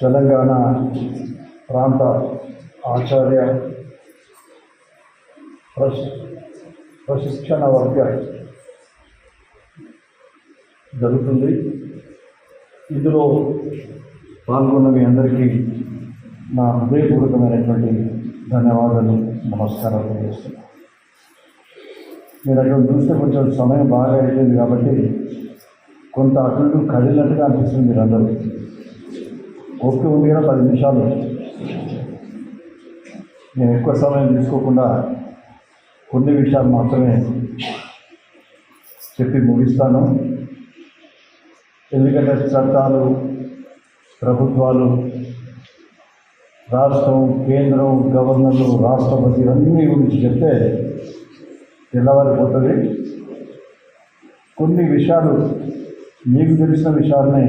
తెలంగాణ ప్రాంత ఆచార్య ప్రశిక్షణ వర్గ జరుగుతుంది. ఇందులో పాల్గొన్న మీ అందరికీ నా హృదయపూర్వకమైనటువంటి ధన్యవాదాలు, నమస్కారాలు చేస్తున్నాను. మీరు అక్కడ చూస్తే కొంచెం సమయం బాగా అయిపోయింది కాబట్టి కొంత అటు కదిలినట్టుగా అనిపిస్తుంది. మీరు అందరూ ఓకే ఉంది కదా, 10 నిమిషాలు నేను ఎక్కువ సమయం తీసుకోకుండా కొన్ని విషయాలు మాత్రమే చెప్పి ముగిస్తాను. ఎందుకంటే చట్టాలు, ప్రభుత్వాలు, రాష్ట్రం, కేంద్రం, గవర్నర్లు, రాష్ట్రపతి అన్నీ గురించి చెప్తే తెల్లవారిపోతుంది. కొన్ని విషయాలు మీకు తెలిసిన విషయాలనే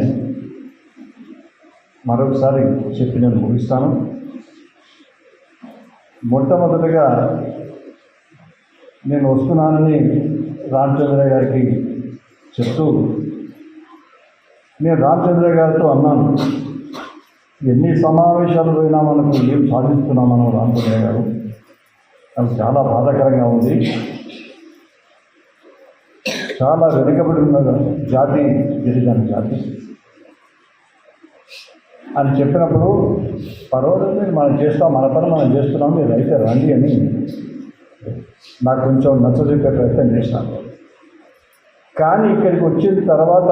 మరొకసారి చెప్పి నేను ముగిస్తాను. మొట్టమొదటిగా నేను వస్తున్నానని రామచంద్ర గారికి చెప్తూ నేను రామచంద్ర గారితో అన్నాను, ఎన్ని సమావేశాలు పోయినా మనకు ఏం సాధిస్తున్నాం మనం రామచంద్ర గారు, అది చాలా బాధాకరంగా ఉంది. చాలా వెనుకబడి ఉన్న జాతి గిరిజన జాతి అని చెప్పినప్పుడు పర్వాలేదు మనం చేస్తాం, మన పని మనం చేస్తున్నాం, మీరు అయితే రండి అని నాకు కొంచెం నచ్చజెప్పే ప్రయత్నం చేస్తాను. కానీ ఇక్కడికి వచ్చిన తర్వాత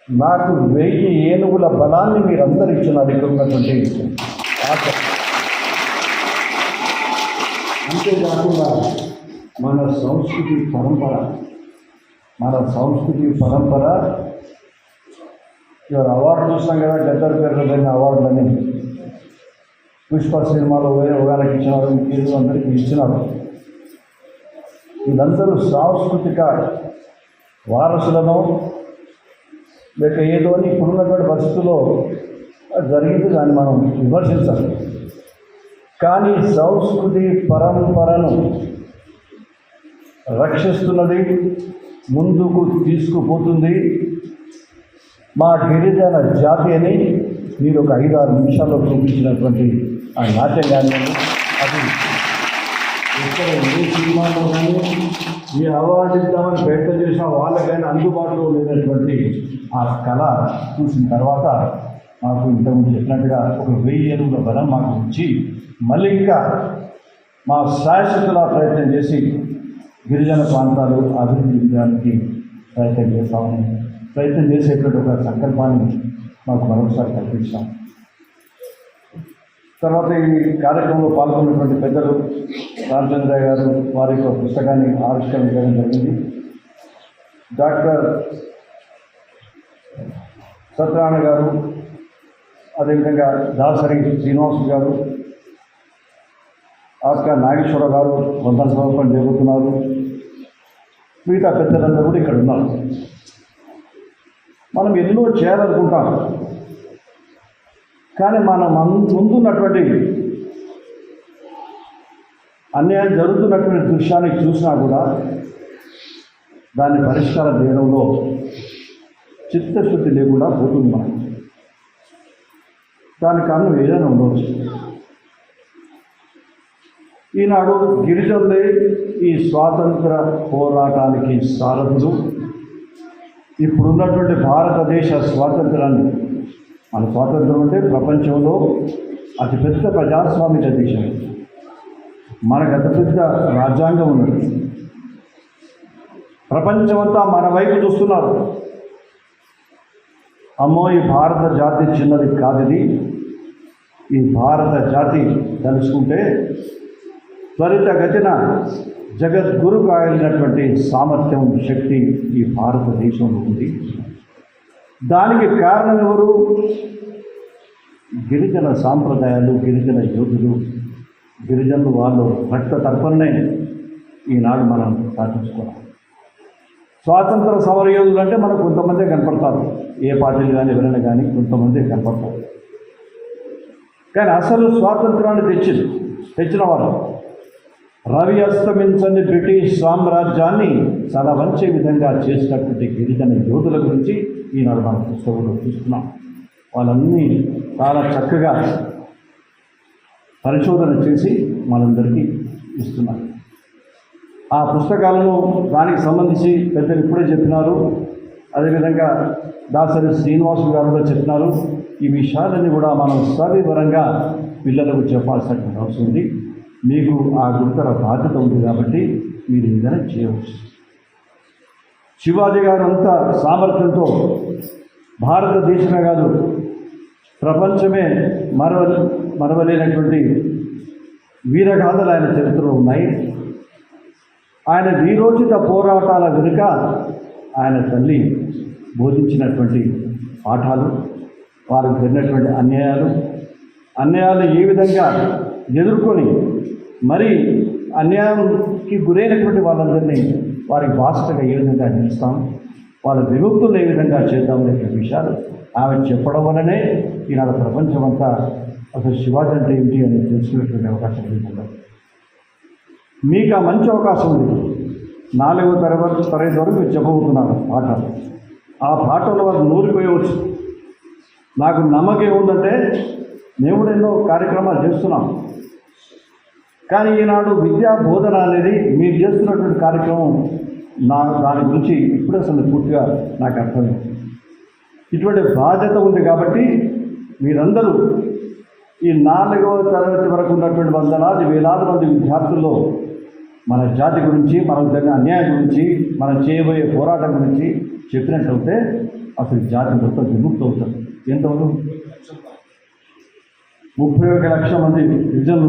నాకు 1000 ఏనుగుల బలాన్ని మీరందరూ ఇచ్చినారు. ఇక్కడ ఉన్నటువంటి ఆశ అంతేకాకుండా మన సంస్కృతి పరంపర ఇవాళ అవార్డు చూస్తాం కదా, గద్దర్ పేర్లు పోయిన అవార్డులని పుష్ప సినిమాలో ఒకరికి ఇచ్చినారు, ఇంకేదో అందరికీ ఇచ్చినారు. వీళ్ళందరూ సాంస్కృతిక వారసులను లేక ఏదో అని ఇప్పుడున్నటువంటి పరిస్థితుల్లో జరిగింది, దాన్ని మనం విమర్శించాలి. కానీ సంస్కృతి పరంపరను రక్షిస్తున్నది, ముందుకు తీసుకుపోతుంది మా గిరిజన జాతి అని మీరు ఒక 5-6 నిమిషాల్లో చూపించినటువంటి ఆ నాట్యం కానీ, అది ఇక్కడ ఏ సినిమాలో కానీ ఈ అవార్డు ఇద్దామని ప్రయత్నం చేసిన వాళ్ళకైనా అందుబాటులో లేనటువంటి ఆ కళ చూసిన తర్వాత మాకు ఇంతకుముందు చెప్పినట్టుగా ఒక 1000 ఏనుగుల బలం మాకు ఇచ్చి మళ్ళీ ఇంకా మా శాశ్వతలా ప్రయత్నం చేసి గిరిజన ప్రాంతాలు అభివృద్ధి చేయడానికి ప్రయత్నం చేసేటువంటి ఒక సంకల్పాన్ని మాకు మరొకసారి కల్పించాం. తర్వాత ఈ కార్యక్రమంలో పాల్గొన్నటువంటి పెద్దలు రామచంద్ర గారు వారి యొక్క పుస్తకాన్ని ఆవిష్కరించడం జరిగింది. డాక్టర్ సత్యనారాయణ గారు, అదేవిధంగా దాసరి శ్రీనివాసు గారు, ఆస్కార్ నాగేశ్వర గారు వందన సమర్పణ జరుగుతున్నారు. మిగతా పెద్దలందరూ కూడా ఇక్కడ ఉన్నారు. మనం ఎన్నో చేయాలనుకుంటాం, కానీ మనం ముందున్నటువంటి అన్యాయం జరుగుతున్నటువంటి దృశ్యాన్ని చూసినా కూడా దాన్ని పరిష్కారం చేయడంలో చిత్తశుద్ధి లేకుండా పోతుంది. మనం దాని కారణం ఏదైనా ఉండవచ్చు. ఈనాడు గిరిజనులే ఈ స్వాతంత్ర పోరాటానికి సారథులు. ఇప్పుడున్నటువంటి భారతదేశ స్వాతంత్రాన్ని, మన స్వాతంత్రం అంటే ప్రపంచంలో అతిపెద్ద ప్రజాస్వామిక దేశం, మనకు అతిపెద్ద రాజ్యాంగం ఉన్నది. ప్రపంచమంతా మన వైపు చూస్తున్నారు. అమ్మో, ఈ భారత జాతి చిన్నది కాదు, ఇది ఈ భారత జాతి తెలుసుకుంటే త్వరితగతిన జగద్గురు కాగలిగినటువంటి సామర్థ్యం, శక్తి ఈ భారతదేశంలో ఉంది. దానికి కారణం ఎవరు? గిరిజన సాంప్రదాయాలు, గిరిజన యోధులు, గిరిజనులు వాళ్ళు రక్త తర్పణనే ఈనాడు మనం సాధించుకోవాలి. స్వాతంత్ర సమరయోధులు అంటే మనకు కొంతమందే కనపడతారు, ఏ పార్టీలు కానీ ఎవరైనా కానీ కొంతమందే కనపడతారు. కానీ అసలు స్వాతంత్రాన్ని తెచ్చిన వాళ్ళు రవి అస్తమించని బ్రిటిష్ సామ్రాజ్యాన్ని తలవంచే విధంగా చేసినటువంటి గిరిజన యోధుల గురించి ఈనాడు మన పుస్తకంలో చూస్తున్నాం. వాళ్ళన్నీ చాలా చక్కగా పరిశోధన చేసి మనందరికీ ఇస్తున్నారు. ఆ పుస్తకాలను దానికి సంబంధించి పెద్దలు ఇప్పుడే చెప్పినారు. అదేవిధంగా దాసరి శ్రీనివాసులు గారు కూడా చెప్పినారు. ఈ విషయాలన్నీ కూడా మనం సవివరంగా పిల్లలకు చెప్పాల్సినటువంటి అవసరం ఉంది. మీకు ఆ గురుతర బాధ్యత ఉంది కాబట్టి మీరు ఏదైనా చేయవచ్చు. శివాజీ గారు అంత సామర్థ్యంతో భారతదేశమే కాదు ప్రపంచమే మరవలేనటువంటి వీరగాథలు ఆయన చరిత్రలో ఉన్నాయి. ఆయన వీరోచిత పోరాటాల వెనుక ఆయన తల్లి బోధించినటువంటి పాఠాలు, వారికి జరిగినటువంటి అన్యాయాలు ఏ విధంగా ఎదుర్కొని మరి అన్యాయంకి గురైనటువంటి వాళ్ళందరినీ వారికి బాసటగా ఏ విధంగా నిలుస్తాం, వాళ్ళ విముక్తులు ఏ విధంగా చేద్దామనే విషయాలు ఆమె చెప్పడం వల్లనే ఈనాడు ప్రపంచమంతా అసలు శివాజీ అంటే ఏమిటి అని తెలుసుకునేటువంటి అవకాశం లేకుండా. మీకు ఆ మంచి అవకాశం ఉంది. 4వ తరగతి వరకు మీరు చెప్పబోతున్నారు పాఠాలు. ఆ పాఠంలో వారు నూరిపోయవచ్చు. నాకు నమ్మకం ఏముందంటే మేము కూడా ఎన్నో కార్యక్రమాలు చేస్తున్నాం. కానీ ఈనాడు విద్యా బోధన అనేది మీరు చేస్తున్నటువంటి కార్యక్రమం దాని గురించి ఇప్పుడే అసలు పూర్తిగా నాకు అర్థమైంది. ఇటువంటి బాధ్యత ఉంది కాబట్టి మీరందరూ ఈ 4వ తరగతి వరకు ఉన్నటువంటి వేలాది మంది విద్యార్థుల్లో మన జాతి గురించి, మనకు జరిగిన అన్యాయం గురించి, మనం చేయబోయే పోరాటం గురించి చెప్పినట్లయితే అసలు జాతి మొత్తం విముక్తి అవుతుంది. ఎంత 31 లక్షల మంది గిరిజనులు